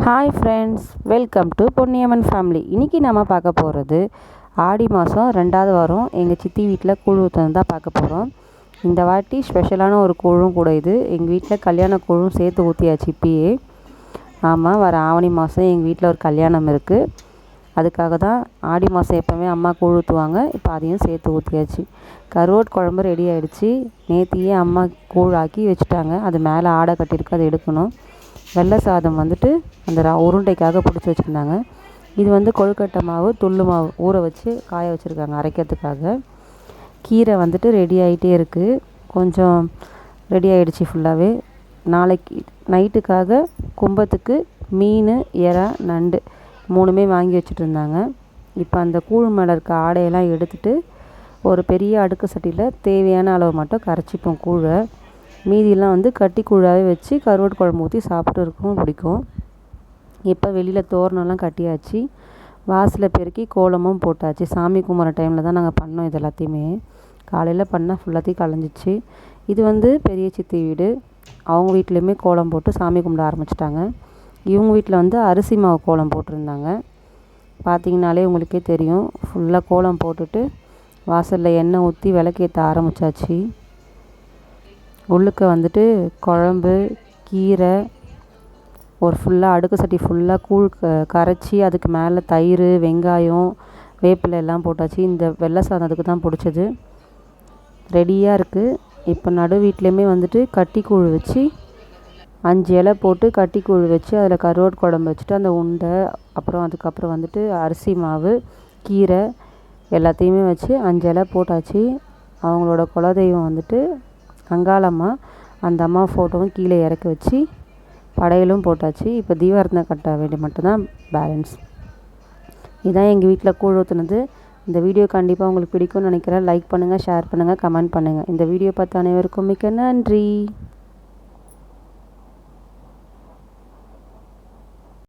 Hi friends, welcome to Ponniamman family. இன்றைக்கி நம்ம பார்க்க போகிறது ஆடி மாதம் 2வது வாரம் எங்கள் சித்தி வீட்டில் கூழ் ஊற்றுனது தான் பார்க்க போகிறோம். இந்த வாட்டி ஸ்பெஷலான ஒரு கூழும் கூட இது. எங்கள் வீட்டில் கல்யாண கூழும் சேர்த்து ஊற்றியாச்சு இப்பயே. ஆமாம், வர ஆவணி மாதம் எங்கள் வீட்டில் ஒரு கல்யாணம் இருக்குது. அதுக்காக தான் ஆடி மாதம் எப்போவுமே அம்மா கூழ் ஊற்றுவாங்க. இப்போ அதையும் சேர்த்து ஊற்றியாச்சு. கருவாட்டு குழம்பு ரெடி ஆகிடுச்சு. நேத்தியே அம்மா கூழ் ஆக்கி வச்சுட்டாங்க. அது மேலே ஆடை கட்டியிருக்கு, அதை எடுக்கணும். வெள்ளை சாதம் வந்துட்டு அந்த உருண்டைக்காக பிடிச்சி வச்சுருந்தாங்க. இது கொழுக்கட்டை மாவு, துள்ளு மாவு ஊற வச்சு காய வச்சுருக்காங்க அரைக்கிறதுக்காக. கீரை வந்துட்டு ரெடி ஆகிட்டே இருக்குது. கொஞ்சம் ரெடி ஆகிடுச்சு ஃபுல்லாகவே. நாளைக்கு நைட்டுக்காக கும்பத்துக்கு மீன், எறா, நண்டு 3மே வாங்கி வச்சுட்டு இருந்தாங்க. இப்போ அந்த கூழ் மேலே இருக்க ஆடையெல்லாம் எடுத்துகிட்டு ஒரு பெரிய அடுக்கு சட்டியில் தேவையான அளவு மட்டும் கரைச்சிப்போம் கூழை. மீதியெல்லாம் கட்டி கூழாகவே வச்சு கருவாட்டு குழம்பு ஊற்றி சாப்பிட்டு இருக்கவும் பிடிக்கும். இப்போ வெளியில் தோரணம்லாம் கட்டியாச்சு. வாசலை பெருக்கி கோலமும் போட்டாச்சு. சாமி கும்பிட்ற டைமில் தான் நாங்கள் பண்ணோம். இது எல்லாத்தையுமே காலையில் பண்ணால் ஃபுல்லாத்தையும் கலைஞ்சிச்சு. இது பெரிய சித்தி வீடு. அவங்க வீட்லேயுமே கோலம் போட்டு சாமி கும்பிட ஆரம்பிச்சிட்டாங்க. இவங்க வீட்டில் அரிசி மாவு கோலம் போட்டிருந்தாங்க. பார்த்திங்கனாலே உங்களுக்கே தெரியும். ஃபுல்லாக கோலம் போட்டுட்டு வாசலில் எண்ணெய் ஊற்றி விளக்கேற்ற ஆரம்பித்தாச்சு. உள்ளுக்க குழம்பு, கீரை, ஒரு ஃபுல்லாக அடுக்கு சட்டி ஃபுல்லாக கூழ் கரைச்சி அதுக்கு மேலே தயிர், வெங்காயம், வேப்பிலை எல்லாம் போட்டாச்சு. இந்த வெள்ளை சாதம் அதுக்கு தான் பிடிச்சது. ரெடியாக இருக்குது. இப்போ நடு வீட்லேயுமே கட்டி கூழ் வச்சு 5 இலை போட்டு கட்டி கூழ் வச்சு அதில் கருவாட்டு குழம்பு வச்சுட்டு அந்த உண்டை, அப்புறம் அதுக்கப்புறம் அரிசி மாவு, கீரை எல்லாத்தையுமே வச்சு 5 இலை போட்டாச்சு. அவங்களோட குலதெய்வம் அங்காளம்மா, அந்த அம்மா ஃபோட்டோவும் கீழே இறக்கி வச்சு படையலும் போட்டாச்சு. இப்போ தீபாரத்தனை கட்ட வேண்டிய மட்டும்தான் பேலன்ஸ். இதுதான் எங்கள் வீட்டில் கூழ் ஊற்றுனது. இந்த வீடியோ கண்டிப்பாக உங்களுக்கு பிடிக்கும்னு நினைக்கிறேன். லைக் பண்ணுங்கள், ஷேர் பண்ணுங்கள், கமெண்ட் பண்ணுங்கள். இந்த வீடியோ பார்த்த அனைவருக்கும் மிக்க நன்றி.